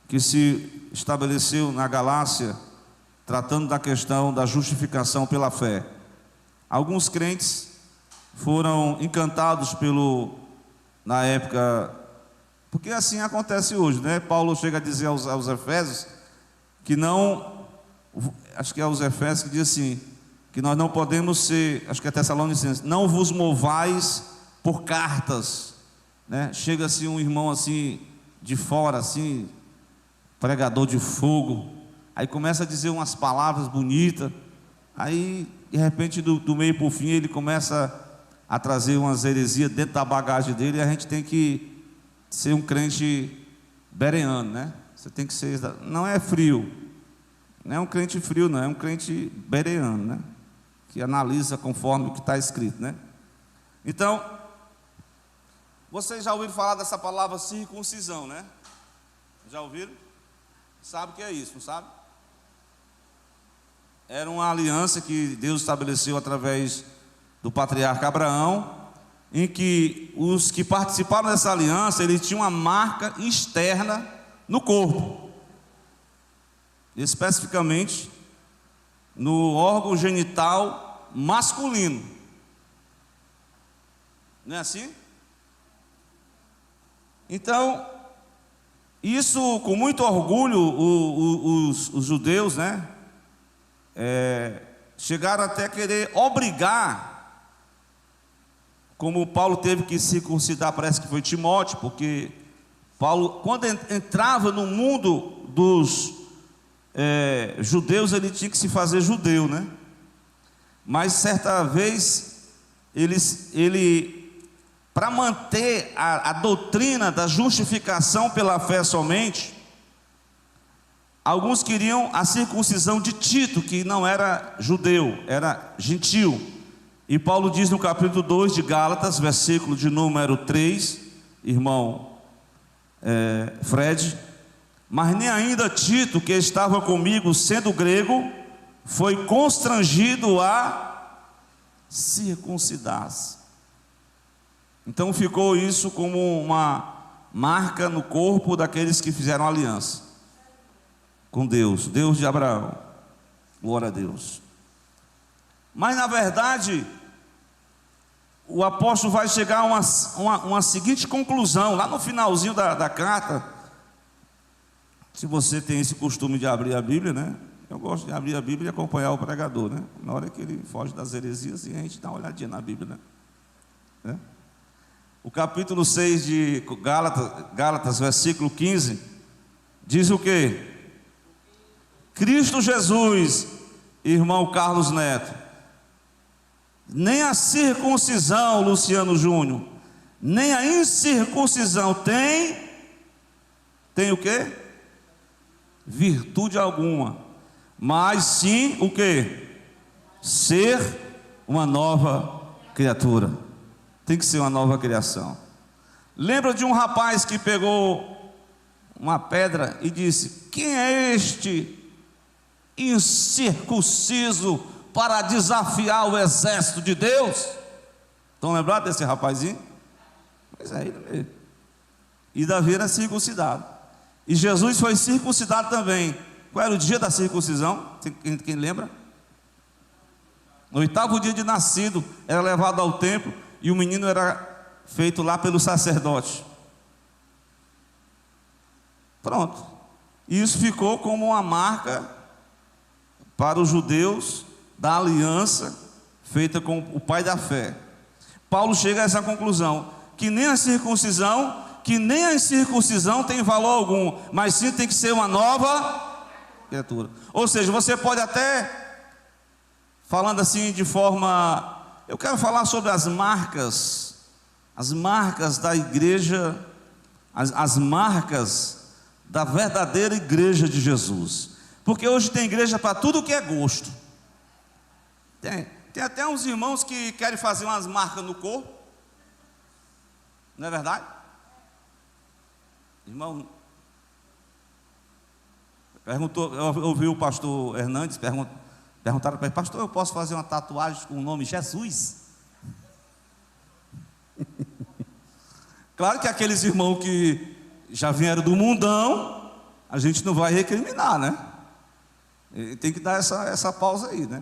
que se estabeleceu na Galácia, tratando da questão da justificação pela fé. Alguns crentes foram encantados na época, porque assim acontece hoje, né? Paulo chega a dizer aos Efésios que não, acho que é aos Efésios que diz assim, que nós não podemos ser, acho que é Tessalonicenses, não vos movais por cartas, né? Chega assim um irmão assim de fora, assim, pregador de fogo, aí começa a dizer umas palavras bonitas, aí de repente do meio para o fim ele começa a trazer umas heresias dentro da bagagem dele, e a gente tem que ser um crente bereano, né? Você tem que ser, não é frio, não é um crente frio, não, é um crente bereano, né? Que analisa conforme o que está escrito, né? Então, vocês já ouviram falar dessa palavra circuncisão, né? Já ouviram? Sabe o que é isso, não sabe? Era uma aliança que Deus estabeleceu através do patriarca Abraão, em que os que participaram dessa aliança, eles tinham uma marca externa no corpo, especificamente no órgão genital masculino. Não é assim? Então, isso com muito orgulho, os judeus, né? Chegaram até a querer obrigar, como Paulo teve que circuncidar, parece que foi Timóteo, porque Paulo, quando entrava no mundo dos judeus, ele tinha que se fazer judeu, né? Mas certa vez, ele para manter a doutrina da justificação pela fé somente, alguns queriam a circuncisão de Tito, que não era judeu, era gentil. E Paulo diz no capítulo 2 de Gálatas, versículo de número 3, irmão Fred: mas nem ainda Tito, que estava comigo sendo grego, foi constrangido a circuncidar-se. Então ficou isso como uma marca no corpo daqueles que fizeram aliança com Deus, Deus de Abraão. Glória a Deus. Mas na verdade, o apóstolo vai chegar a uma seguinte conclusão, lá no finalzinho da carta. Se você tem esse costume de abrir a Bíblia, né? Eu gosto de abrir a Bíblia e acompanhar o pregador, né? Na hora que ele foge das heresias, e a gente dá uma olhadinha na Bíblia, né? O capítulo 6 de Gálatas, versículo 15, diz o quê? Cristo Jesus, irmão Carlos Neto, nem a circuncisão, Luciano Júnior, nem a incircuncisão tem o quê? Virtude alguma, mas sim o quê? Ser uma nova criatura. Tem que ser uma nova criação. Lembra de um rapaz que pegou uma pedra e disse: quem é este incircunciso para desafiar o exército de Deus? Estão lembrados desse rapazinho? Pois é, ele mesmo. E Davi era circuncidado, e Jesus foi circuncidado também. Qual era o dia da circuncisão? Quem lembra? No 8º dia de nascido, era levado ao templo, e o menino era feito lá pelo sacerdote. Pronto. E isso ficou como uma marca para os judeus da aliança feita com o pai da fé. Paulo chega a essa conclusão, que nem a circuncisão, que nem a incircuncisão tem valor algum, mas sim tem que ser uma nova criatura. Ou seja, você pode até, falando assim de forma, eu quero falar sobre as marcas da igreja, as marcas da verdadeira igreja de Jesus. Porque hoje tem igreja para tudo que é gosto. Tem até uns irmãos que querem fazer umas marcas no corpo. Não é verdade? Irmão, perguntou, eu ouvi o pastor Hernandes perguntaram para ele: pastor, eu posso fazer uma tatuagem com o nome Jesus? Claro que aqueles irmãos que já vieram do mundão, a gente não vai recriminar, né? E tem que dar essa pausa aí, né?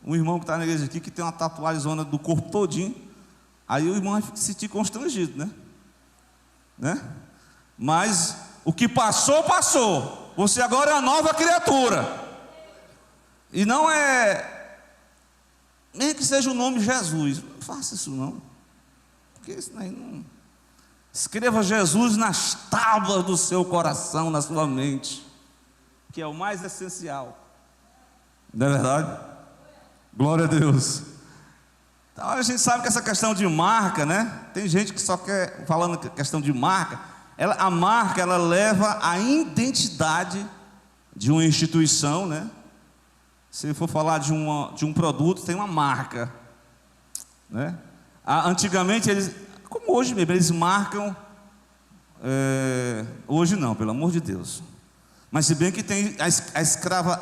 Um irmão que está na igreja aqui, que tem uma tatuagem zona do corpo todinho, aí o irmão vai se sentir constrangido, né? Mas o que passou, passou. Você agora é uma nova criatura. E não é, nem que seja o nome Jesus, não faça isso não. Porque isso aí não. Escreva Jesus nas tábuas do seu coração, na sua mente, que é o mais essencial. Não é verdade? Glória a Deus. Então a gente sabe que essa questão de marca, né? Tem gente que só quer, falando questão de marca, a marca, ela leva a identidade de uma instituição, né? Se for falar de um produto, tem uma marca, né? Antigamente eles, como hoje mesmo, eles marcam, hoje não, pelo amor de Deus. Mas se bem que tem a escrava,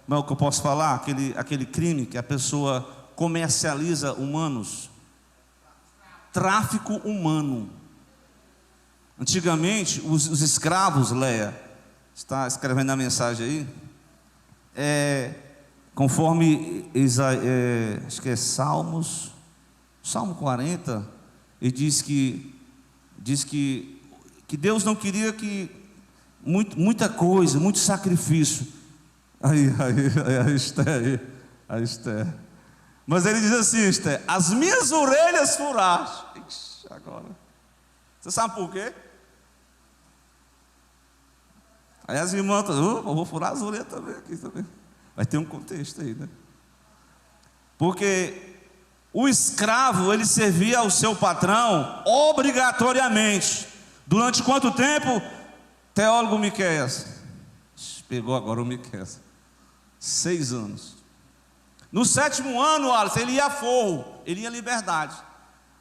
como é que eu posso falar? Aquele crime que a pessoa comercializa humanos. Tráfico humano. Antigamente, os escravos, Leia, está escrevendo a mensagem aí, conforme acho que é Salmo 40, e diz que Deus não queria que muita coisa, muito sacrifício. Aí a Esther. Mas ele diz assim, Esther: as minhas orelhas furaste. Ixi, agora. Você sabe por quê? Aí as irmãs estão, eu vou furar as orelhas também aqui também. Vai ter um contexto aí, né? Porque o escravo, ele servia ao seu patrão obrigatoriamente. Durante quanto tempo? Teólogo Miqueias. Pegou agora o Miqueias. 6 anos. No 7º ano, Alisson, ele ia a forro, ele ia à liberdade.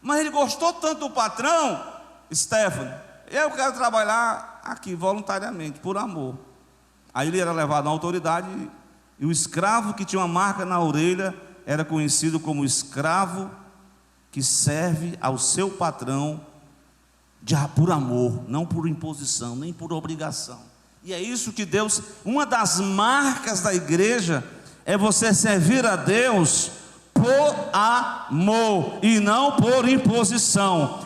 Mas ele gostou tanto do patrão, Stefano, eu quero trabalhar aqui voluntariamente, por amor. Aí ele era levado à autoridade, e o escravo que tinha uma marca na orelha era conhecido como escravo que serve ao seu patrão por amor, não por imposição, nem por obrigação. E é isso que Deus, uma das marcas da igreja é você servir a Deus por amor e não por imposição.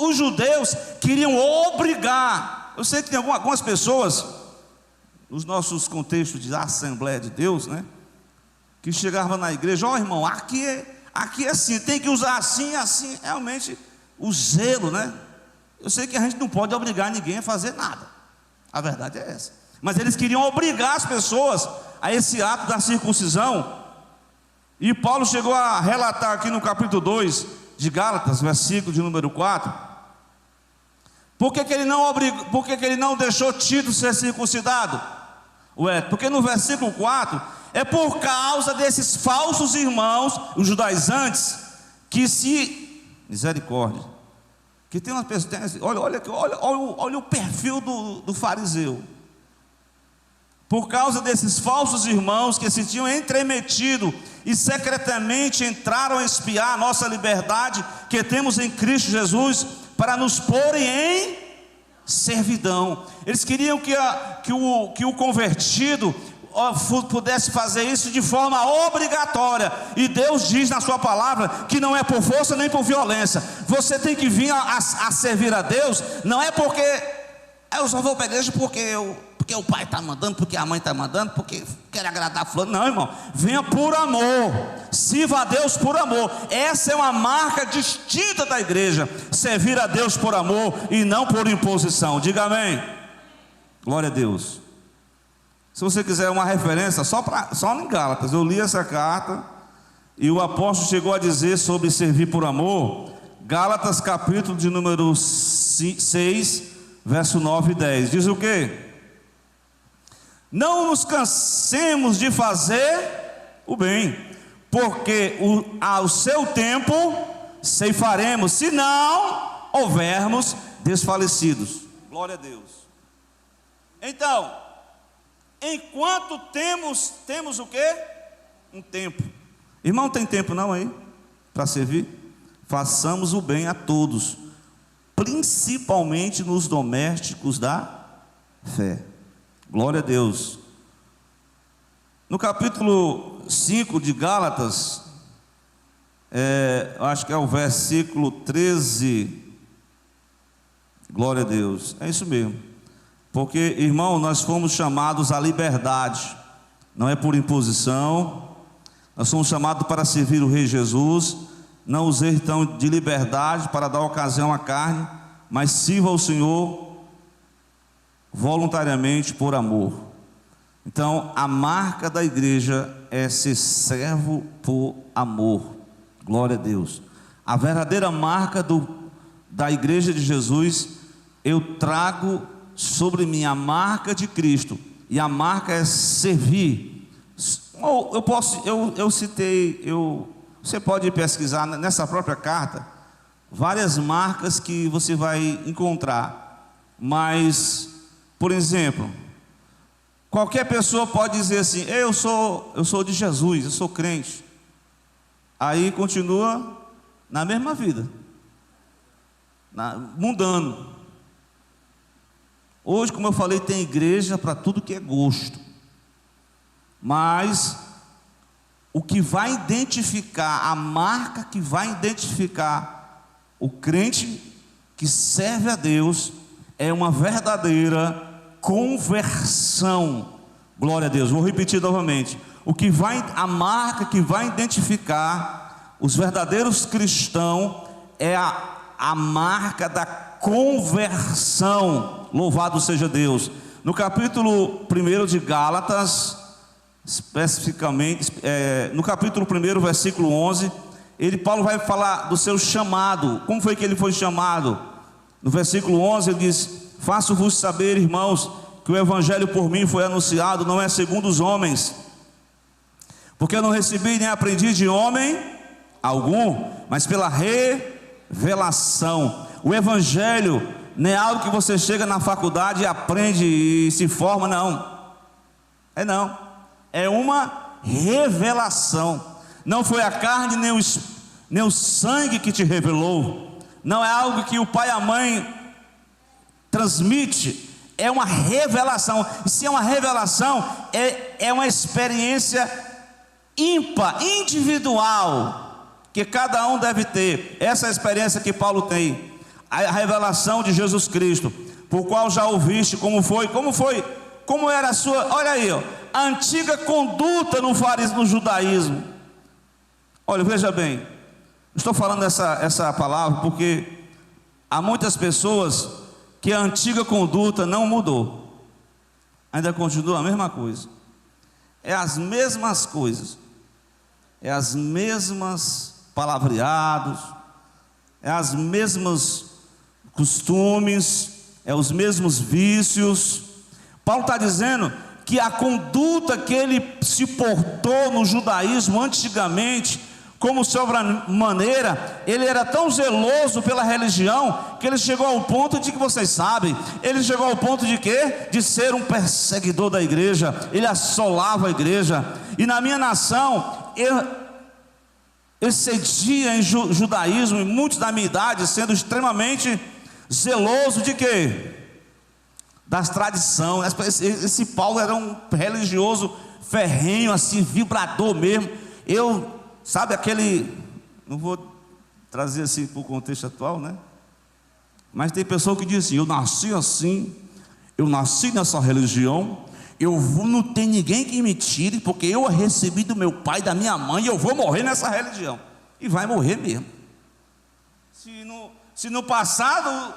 Os judeus queriam obrigar. Eu sei que tem algumas pessoas nos nossos contextos de Assembleia de Deus, né, que chegavam na igreja: ó, irmão, aqui é assim, tem que usar assim, assim. Realmente o zelo, né? Eu sei que a gente não pode obrigar ninguém a fazer nada, a verdade é essa. Mas eles queriam obrigar as pessoas a esse ato da circuncisão. E Paulo chegou a relatar aqui no capítulo 2 de Gálatas, versículo de número 4. Por que ele não deixou Tito ser circuncidado? Porque no versículo 4 é por causa desses falsos irmãos, os judaizantes, que misericórdia, que tem uma pessoa, olha o perfil do fariseu. Por causa desses falsos irmãos que se tinham entremetido e secretamente entraram a espiar a nossa liberdade que temos em Cristo Jesus, para nos porem em servidão. Eles queriam que o convertido pudesse fazer isso de forma obrigatória, e Deus diz na sua palavra que não é por força nem por violência. Você tem que vir a servir a Deus, não é porque eu só vou para a igreja porque o pai está mandando, porque a mãe está mandando, porque quer agradar fulano. Não, irmão, venha por amor, sirva a Deus por amor. Essa é uma marca distinta da igreja, servir a Deus por amor e não por imposição. Diga amém. Glória a Deus. Se você quiser uma referência, só em Gálatas, eu li essa carta e o apóstolo chegou a dizer sobre servir por amor. Gálatas capítulo de número 6, verso 9 e 10, diz o quê? Não nos cansemos de fazer o bem, porque ao seu tempo ceifaremos, se não houvermos desfalecidos. Glória a Deus. Então, enquanto temos o quê? Um tempo. Irmão, tem tempo não aí para servir? Façamos o bem a todos, principalmente nos domésticos da fé. Glória a Deus. No capítulo 5 de Gálatas, acho que é o versículo 13. Glória a Deus, é isso mesmo. Porque, irmão, nós fomos chamados à liberdade, não é por imposição. Nós somos chamados para servir o Rei Jesus. Não usei então de liberdade para dar ocasião à carne, mas sirva ao Senhor voluntariamente por amor. Então, a marca da igreja é ser servo por amor. Glória a Deus. A verdadeira marca da igreja de Jesus, eu trago sobre mim a marca de Cristo, e a marca é servir. Eu citei, você pode pesquisar nessa própria carta várias marcas que você vai encontrar, mas, por exemplo, qualquer pessoa pode dizer assim: eu sou de Jesus, eu sou crente. Aí continua na mesma vida, mundano. Hoje, como eu falei, tem igreja para tudo que é gosto, mas o que vai identificar, a marca que vai identificar o crente que serve a Deus, é uma verdadeira conversão. Glória a Deus. Vou repetir novamente. A marca que vai identificar os verdadeiros cristãos é a marca da conversão. Louvado seja Deus. No capítulo 1 de Gálatas, especificamente, no capítulo 1, versículo 11, Paulo vai falar do seu chamado. Como foi que ele foi chamado? No versículo 11 ele diz: faço-vos saber, irmãos, que o evangelho por mim foi anunciado, não é segundo os homens, porque eu não recebi nem aprendi de homem algum, mas pela revelação. O evangelho não é algo que você chega na faculdade e aprende e se forma, não. É uma revelação. Não foi a carne nem o sangue que te revelou. Não é algo que o pai e a mãe transmite. É uma revelação. E se é uma revelação, é uma experiência ímpar, individual, que cada um deve ter. Essa é a experiência que Paulo tem. A revelação de Jesus Cristo, por qual já ouviste como era a sua, olha aí, a antiga conduta no judaísmo. Olha, veja bem, estou falando essa palavra porque há muitas pessoas que a antiga conduta não mudou, ainda continua a mesma coisa, é as mesmas coisas, é as mesmas palavreados, é as mesmas costumes, é os mesmos vícios. Paulo está dizendo que a conduta que ele se portou no judaísmo antigamente, como sobremaneira, ele era tão zeloso pela religião, que ele chegou ao ponto de que vocês sabem, ele chegou ao ponto de quê? De ser um perseguidor da igreja. Ele assolava a igreja. E na minha nação, eu excedia em judaísmo, e muitos da minha idade, sendo extremamente zeloso de quê? Das tradições. Esse Paulo era um religioso ferrenho, assim, vibrador mesmo. Sabe aquele, não vou trazer assim para o contexto atual, né? Mas tem pessoa que diz assim: eu nasci assim, eu nasci nessa religião, não tem ninguém que me tire, porque eu recebi do meu pai, da minha mãe, e eu vou morrer nessa religião. E vai morrer mesmo. Se no passado,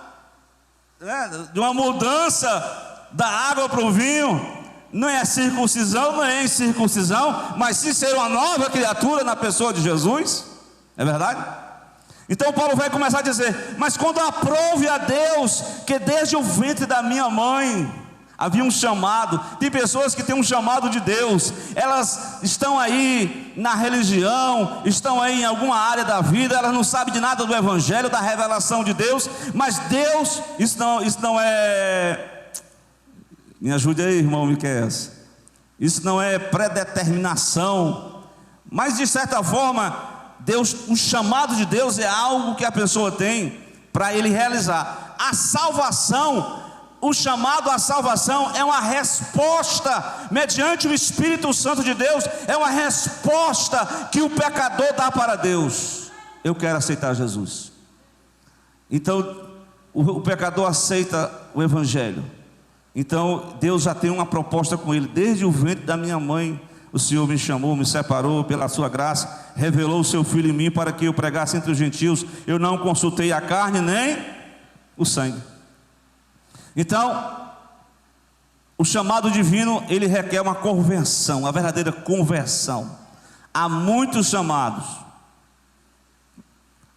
né, de uma mudança da água para o vinho, não é circuncisão, não é incircuncisão, mas sim ser uma nova criatura na pessoa de Jesus, é verdade? Então Paulo vai começar a dizer: mas quando aprove a Deus, que desde o ventre da minha mãe havia um chamado. Tem pessoas que têm um chamado de Deus, elas estão aí na religião, estão aí em alguma área da vida, elas não sabem de nada do evangelho, da revelação de Deus, mas Deus, isso não é, me ajude aí, irmão Miquel, isso não é predeterminação, mas de certa forma, Deus, o chamado de Deus é algo que a pessoa tem para ele realizar. A salvação, o chamado à salvação é uma resposta, mediante o Espírito Santo de Deus, é uma resposta que o pecador dá para Deus. Eu quero aceitar Jesus. Então, o pecador aceita o Evangelho. Então, Deus já tem uma proposta com ele. Desde o ventre da minha mãe, o Senhor me chamou, me separou pela sua graça, revelou o seu Filho em mim para que eu pregasse entre os gentios. Eu não consultei a carne nem o sangue. Então, o chamado divino, ele requer uma conversão, uma verdadeira conversão. Há muitos chamados,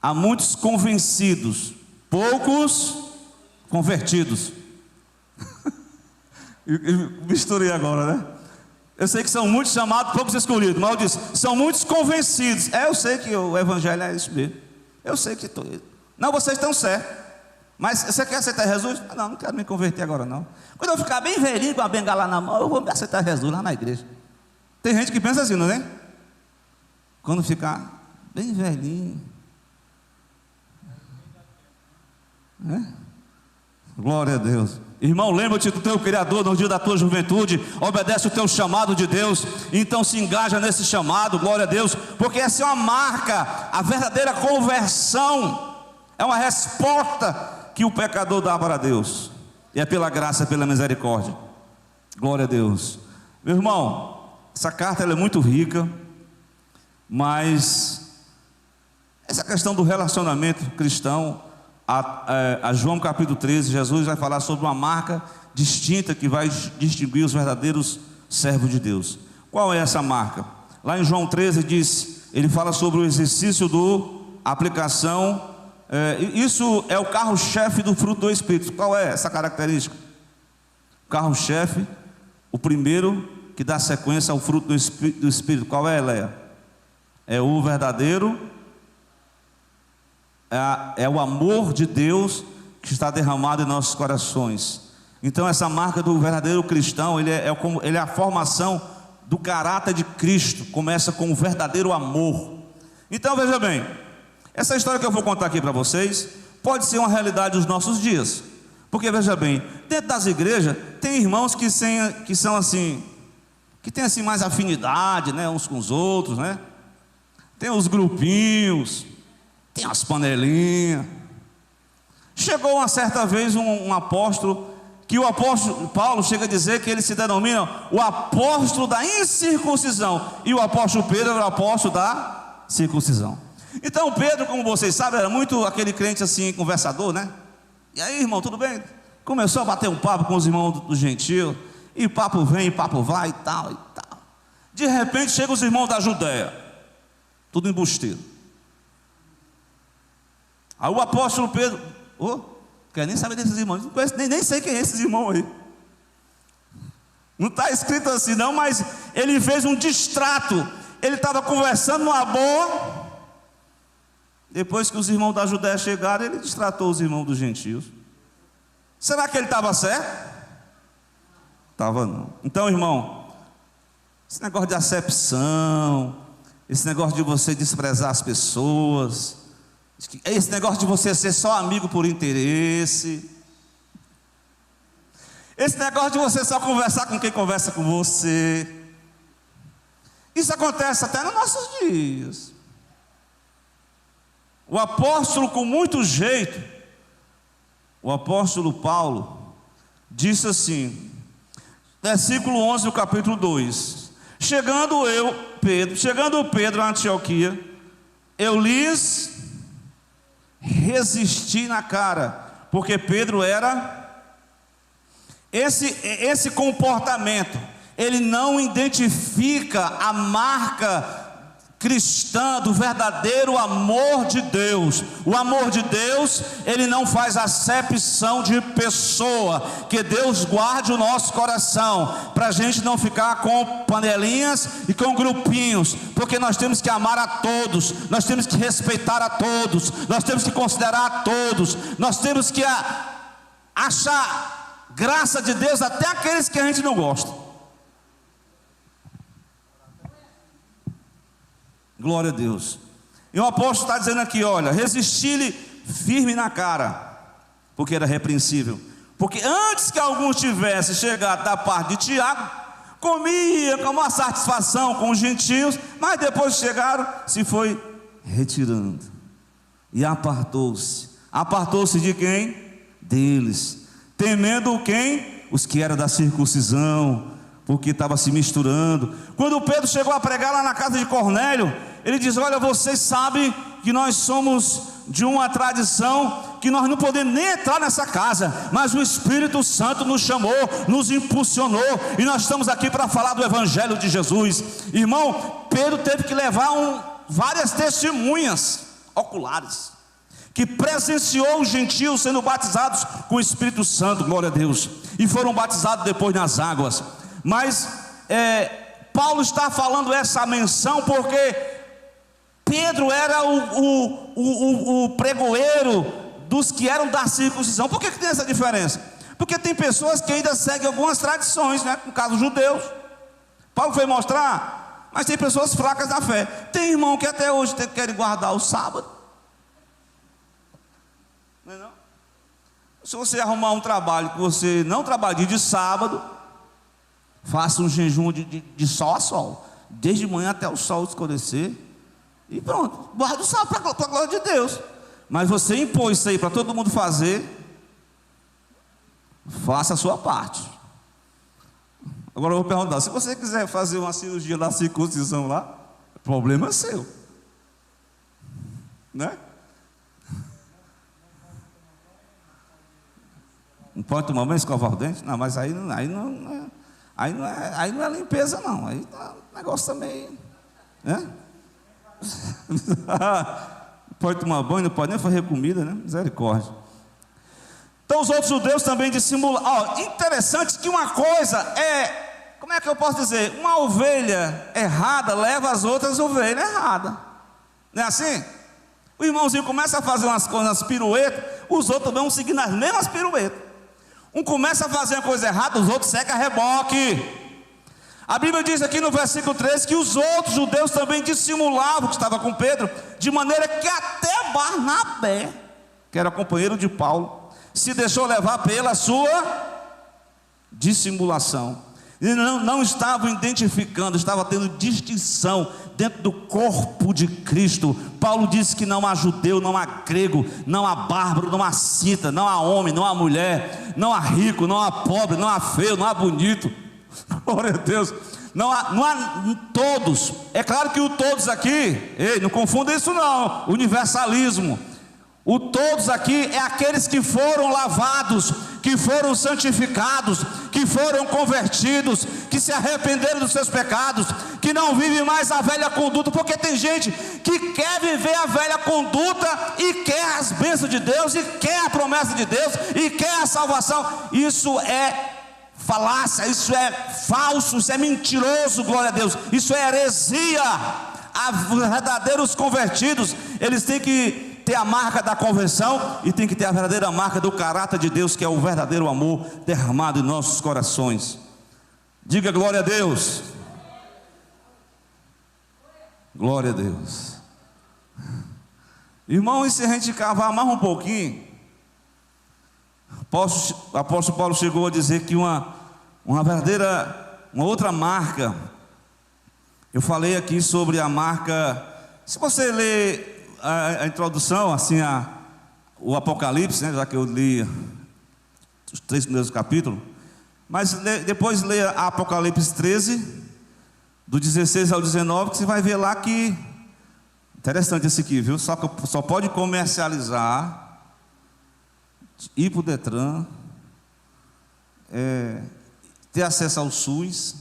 há muitos convencidos, poucos convertidos. Misturei agora, né? Eu sei que são muitos chamados, poucos escolhidos, mas eu disse, são muitos convencidos. Eu sei que o Evangelho é isso mesmo. Eu sei que estou. Não, vocês estão certos. Mas você quer aceitar Jesus? Não quero me converter agora não. Quando eu ficar bem velhinho com a bengala na mão, eu vou aceitar Jesus lá na igreja. Tem gente que pensa assim, não é? Quando ficar bem velhinho, né? Glória a Deus. Irmão, lembra-te do teu Criador no dia da tua juventude, obedece o teu chamado de Deus, então se engaja nesse chamado, glória a Deus, porque essa é uma marca, a verdadeira conversão, é uma resposta que o pecador dá para Deus, e é pela graça, pela misericórdia, glória a Deus. Meu irmão, essa carta ela é muito rica, mas essa questão do relacionamento cristão, a João capítulo 13, Jesus vai falar sobre uma marca distinta que vai distinguir os verdadeiros servos de Deus. Qual é essa marca? Lá em João 13 diz, ele fala sobre o exercício do aplicação, isso é o carro-chefe do fruto do Espírito. Qual é essa característica? O carro-chefe, o primeiro que dá sequência ao fruto do Espírito, qual é, Leia? É o verdadeiro, é o amor de Deus que está derramado em nossos corações. Então essa marca do verdadeiro cristão, ele é a formação do caráter de Cristo, começa com o verdadeiro amor. Então veja bem, essa história que eu vou contar aqui para vocês, pode ser uma realidade dos nossos dias, porque veja bem, dentro das igrejas, tem irmãos que são assim, que tem assim mais afinidade, né, uns com os outros, né? Tem os grupinhos, tem as panelinhas. Chegou uma certa vez um apóstolo, que o apóstolo Paulo chega a dizer que ele se denomina o apóstolo da incircuncisão, e o apóstolo Pedro era o apóstolo da circuncisão. Então Pedro, como vocês sabem, era muito aquele crente assim, conversador, né? E aí, irmão, tudo bem? Começou a bater um papo com os irmãos do gentio, e papo vem, e papo vai, e tal, e tal. De repente chegam os irmãos da Judéia, tudo embusteiro. Aí o apóstolo Pedro, quer nem saber desses irmãos, não conheço, nem sei quem é esses irmãos aí. Não está escrito assim não, mas ele fez um distrato. Ele estava conversando numa boa. Depois que os irmãos da Judéia chegaram, ele distratou os irmãos dos gentios. Será que ele estava certo? Estava não. Então, irmão, esse negócio de acepção, esse negócio de você desprezar as pessoas, esse negócio de você ser só amigo por interesse, esse negócio de você só conversar com quem conversa com você, isso acontece até nos nossos dias. O apóstolo, com muito jeito, o apóstolo Paulo disse assim, versículo 11 do capítulo 2: chegando Pedro a Antioquia, eu lhes resisti na cara, porque Pedro era esse comportamento, ele não identifica a marca cristã do verdadeiro amor de Deus. O amor de Deus, ele não faz acepção de pessoa. Que Deus guarde o nosso coração, para a gente não ficar com panelinhas e com grupinhos, porque nós temos que amar a todos, nós temos que respeitar a todos, nós temos que considerar a todos, nós temos que achar graça de Deus até aqueles que a gente não gosta. Glória a Deus. E o apóstolo está dizendo aqui, olha, resisti-lhe firme na cara, porque era repreensível. Porque antes que alguns tivessem chegado da parte de Tiago, comia com uma satisfação com os gentios, mas depois que chegaram, se foi retirando e apartou-se. Apartou-se de quem? Deles, temendo quem? Os que eram da circuncisão, porque estava se misturando. Quando Pedro chegou a pregar lá na casa de Cornélio, ele diz: olha, vocês sabem que nós somos de uma tradição que nós não podemos nem entrar nessa casa, mas o Espírito Santo nos chamou, nos impulsionou, e nós estamos aqui para falar do Evangelho de Jesus. Irmão, Pedro teve que levar várias testemunhas oculares, que presenciou os gentios sendo batizados com o Espírito Santo, glória a Deus, e foram batizados depois nas águas. Mas Paulo está falando essa menção porque Pedro era o pregoeiro dos que eram da circuncisão. Por que tem essa diferença? Porque tem pessoas que ainda seguem algumas tradições, né? No caso, judeus. Paulo foi mostrar, mas tem pessoas fracas na fé. Tem irmão que até hoje quer guardar o sábado. Não é não? Se você arrumar um trabalho que você não trabalhe de sábado, faça um jejum de sol a sol, desde manhã até o sol escurecer, e pronto, guarda o sábado para a glória de Deus. Mas você impôs isso aí para todo mundo fazer, faça a sua parte. Agora eu vou perguntar: se você quiser fazer uma cirurgia da circuncisão lá, o problema é seu, né? Não pode tomar banho, escovar o dente? Não, mas aí não é limpeza não, aí o negócio também, né? Pode tomar banho, não pode nem fazer comida, né? Misericórdia. Então os outros judeus também dissimularam. Interessante que uma coisa é, como é que eu posso dizer? Uma ovelha errada leva as outras ovelhas erradas, não é assim? O irmãozinho começa a fazer umas coisas, umas piruetas, os outros também vão seguindo as mesmas piruetas. Um começa a fazer uma coisa errada, os outros seguem a reboque. A Bíblia diz aqui no versículo 13 que os outros judeus também dissimulavam que estava com Pedro, de maneira que até Barnabé, que era companheiro de Paulo, se deixou levar pela sua dissimulação. E não estavam identificando, estava tendo distinção dentro do corpo de Cristo. Paulo disse que não há judeu, não há grego, não há bárbaro, não há cita, não há homem, não há mulher, não há rico, não há pobre, não há feio, não há bonito. Glória a Deus. Não há todos. É claro que o todos aqui, não confunda isso não, universalismo. O todos aqui é aqueles que foram lavados, que foram santificados, que foram convertidos, que se arrependeram dos seus pecados, que não vivem mais a velha conduta. Porque tem gente que quer viver a velha conduta e quer as bênçãos de Deus, e quer a promessa de Deus, e quer a salvação. Isso é falácia, isso é falso, isso é mentiroso, glória a Deus, isso é heresia. Os verdadeiros convertidos, eles têm que ter a marca da conversão e tem que ter a verdadeira marca do caráter de Deus, que é o verdadeiro amor derramado em nossos corações. Diga glória a Deus. Glória a Deus. Irmão, e se a gente cavar mais um pouquinho, o apóstolo Paulo chegou a dizer que uma outra marca. Eu falei aqui sobre a marca. Se você ler a introdução, assim, o Apocalipse, né, já que eu li os 3 primeiros capítulos, mas depois leia Apocalipse 13, do 16 ao 19, que você vai ver lá que, interessante esse aqui, viu? Só pode comercializar, ir para o Detran, ter acesso ao SUS,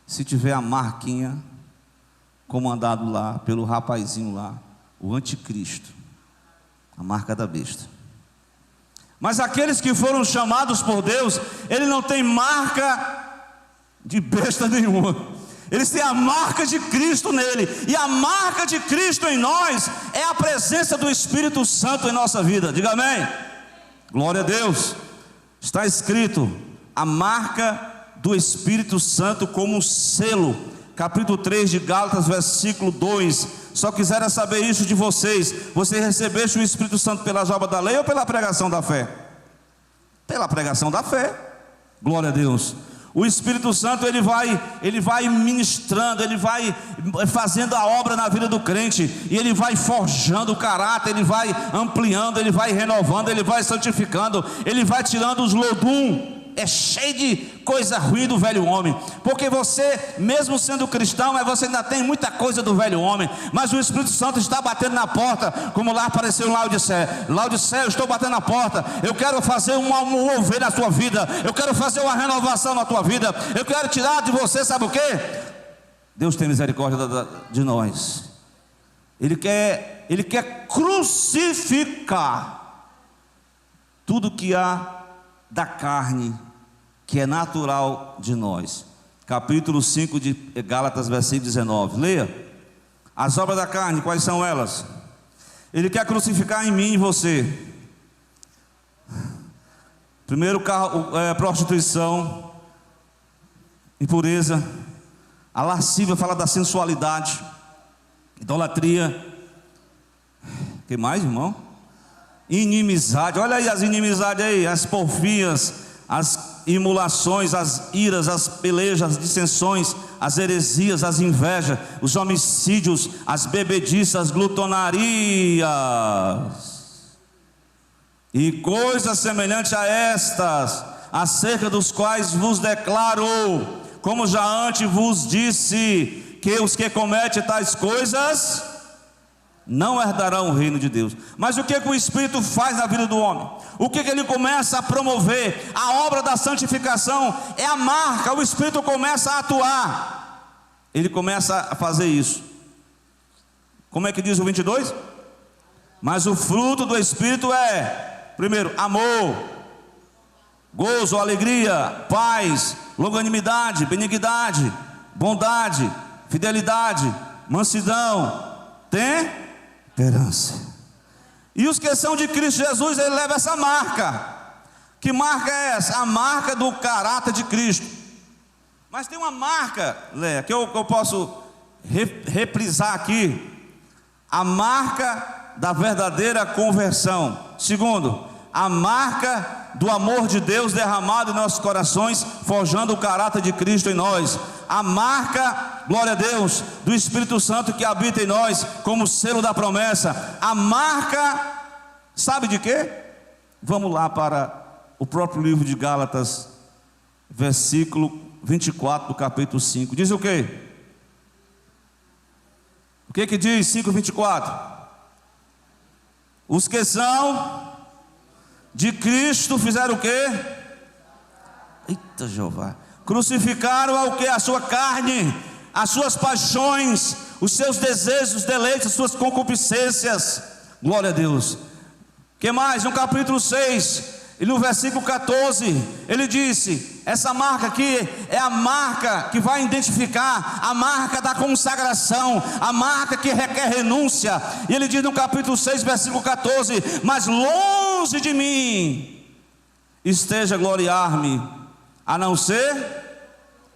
se tiver a marquinha comandado lá pelo rapazinho lá, o anticristo, a marca da besta. Mas aqueles que foram chamados por Deus, ele não tem marca de besta nenhuma, eles têm a marca de Cristo nele, e a marca de Cristo em nós é a presença do Espírito Santo em nossa vida. Diga amém. Glória a Deus. Está escrito a marca do Espírito Santo como selo. Capítulo 3 de Gálatas, versículo 2: só quisera saber isso de vocês: você recebeste o Espírito Santo pelas obras da lei ou pela pregação da fé? Pela pregação da fé. Glória a Deus. O Espírito Santo ele vai ministrando, ele vai fazendo a obra na vida do crente, e ele vai forjando o caráter, ele vai ampliando, ele vai renovando, ele vai santificando, ele vai tirando os lodum. É cheio de coisa ruim do velho homem, porque você, mesmo sendo cristão, mas você ainda tem muita coisa do velho homem. Mas o Espírito Santo está batendo na porta, como lá apareceu em Laodiceia. Laodiceia, eu estou batendo na porta, eu quero fazer um mover na sua vida, eu quero fazer uma renovação na tua vida, eu quero tirar de você, sabe o que? Deus tem misericórdia de nós. Ele quer crucificar tudo que há da carne, que é natural de nós. Capítulo 5 de Gálatas, versículo 19. Leia. As obras da carne, quais são elas? Ele quer crucificar em mim e você. Primeiro, prostituição, impureza. A lascívia fala da sensualidade, idolatria. O que mais, irmão? Inimizade. Olha aí as inimizades aí, as porfias, as imulações, as iras, as pelejas, as dissensões, as heresias, as invejas, os homicídios, as bebediças, as glutonarias e coisas semelhantes a estas, acerca dos quais vos declaro, como já antes vos disse, que os que cometem tais coisas não herdarão o reino de Deus. Mas o que o Espírito faz na vida do homem? O que ele começa a promover? A obra da santificação é a marca. O Espírito começa a atuar, ele começa a fazer isso. Como é que diz o 22? Mas o fruto do Espírito é, primeiro, amor, gozo, alegria, paz, longanimidade, benignidade, bondade, fidelidade, mansidão, temperança. E os que são de Cristo Jesus, ele leva essa marca. Que marca é essa? A marca do caráter de Cristo. Mas tem uma marca, Léa, que eu posso reprisar aqui: a marca da verdadeira conversão. Segundo, a marca do amor de Deus derramado em nossos corações, forjando o caráter de Cristo em nós. A marca, glória a Deus, do Espírito Santo que habita em nós, como selo da promessa. A marca, sabe de quê? Vamos lá para o próprio livro de Gálatas, versículo 24 do capítulo 5. Diz o quê? O que diz 5:24? Os que são de Cristo fizeram o quê? Eita Jeová! Crucificaram ao que? A sua carne, as suas paixões, os seus desejos, os deleites, as suas concupiscências. Glória a Deus. Que mais? No capítulo 6 e no versículo 14, ele disse: essa marca aqui é a marca que vai identificar a marca da consagração, a marca que requer renúncia. E ele diz no capítulo 6, versículo 14: mas longe de mim esteja gloriar-me, a não ser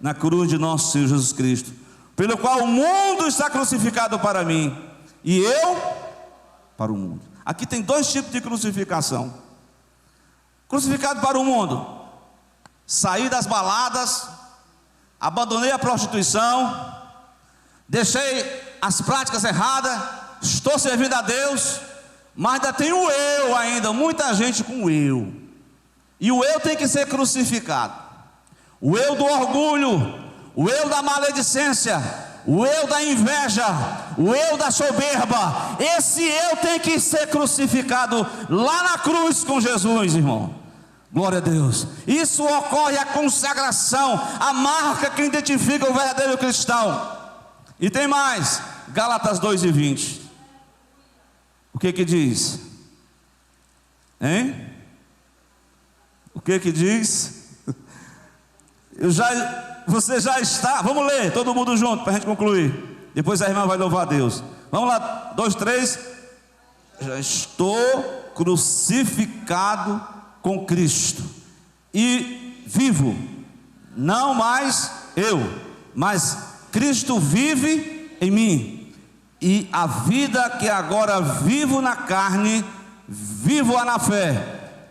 na cruz de nosso Senhor Jesus Cristo, pelo qual o mundo está crucificado para mim, e eu para o mundo. Aqui tem dois tipos de crucificação. Crucificado para o mundo: saí das baladas, abandonei a prostituição, deixei as práticas erradas, estou servindo a Deus, mas ainda tem o eu ainda, muita gente com o eu. E o eu tem que ser crucificado. O eu do orgulho, o eu da maledicência, o eu da inveja, o eu da soberba, esse eu tem que ser crucificado lá na cruz com Jesus, irmão. Glória a Deus. Isso ocorre a consagração, a marca que identifica o verdadeiro cristão. E tem mais, Gálatas 2:20. O que diz? Hein? O que diz? Você já está, vamos ler, todo mundo junto, para a gente concluir. Depois a irmã vai louvar a Deus. Vamos lá, 2, 3. Já estou crucificado com Cristo, e vivo, não mais eu, mas Cristo vive em mim. e a vida que agora vivo na carne, vivo-a na fé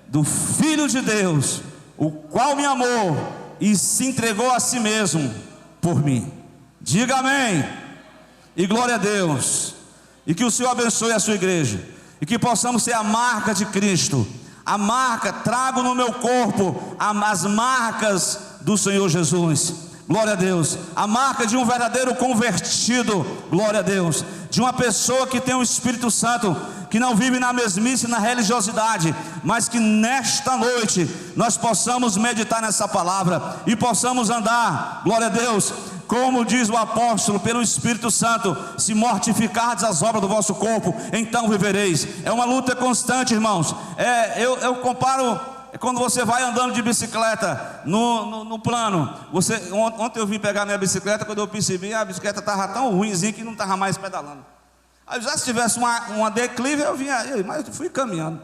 do Filho de Deus, o qual me amou e se entregou a si mesmo por mim. Diga amém e glória a Deus. E que o Senhor abençoe a sua igreja, e que possamos ser a marca de Cristo, a marca, trago no meu corpo as marcas do Senhor Jesus. Glória a Deus. A marca de um verdadeiro convertido. Glória a Deus. De uma pessoa que tem o Espírito Santo, que não vive na mesmice, na religiosidade, mas que nesta noite nós possamos meditar nessa palavra e possamos andar, glória a Deus, como diz o apóstolo, pelo Espírito Santo: se mortificardes as obras do vosso corpo, então vivereis. É uma luta constante, irmãos. Eu comparo quando você vai andando de bicicleta no plano. Ontem eu vim pegar minha bicicleta, quando eu percebi, a bicicleta estava tão ruimzinha que não estava mais pedalando. Aí já se tivesse uma declive, eu vinha aí, mas eu fui caminhando.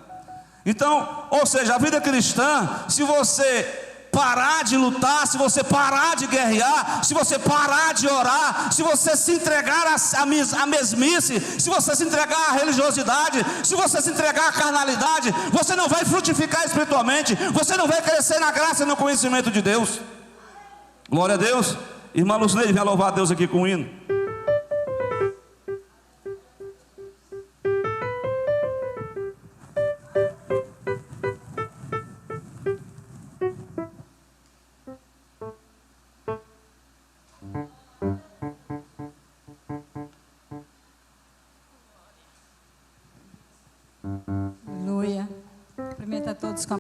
Então, ou seja, a vida cristã, se você parar de lutar, se você parar de guerrear, se você parar de orar, se você se entregar à mesmice, se você se entregar à religiosidade, se você se entregar à carnalidade, você não vai frutificar espiritualmente, você não vai crescer na graça e no conhecimento de Deus. Glória a Deus. Irmã Lucineide, venha louvar a Deus aqui com o hino. Aleluia. Cumprimento a todos com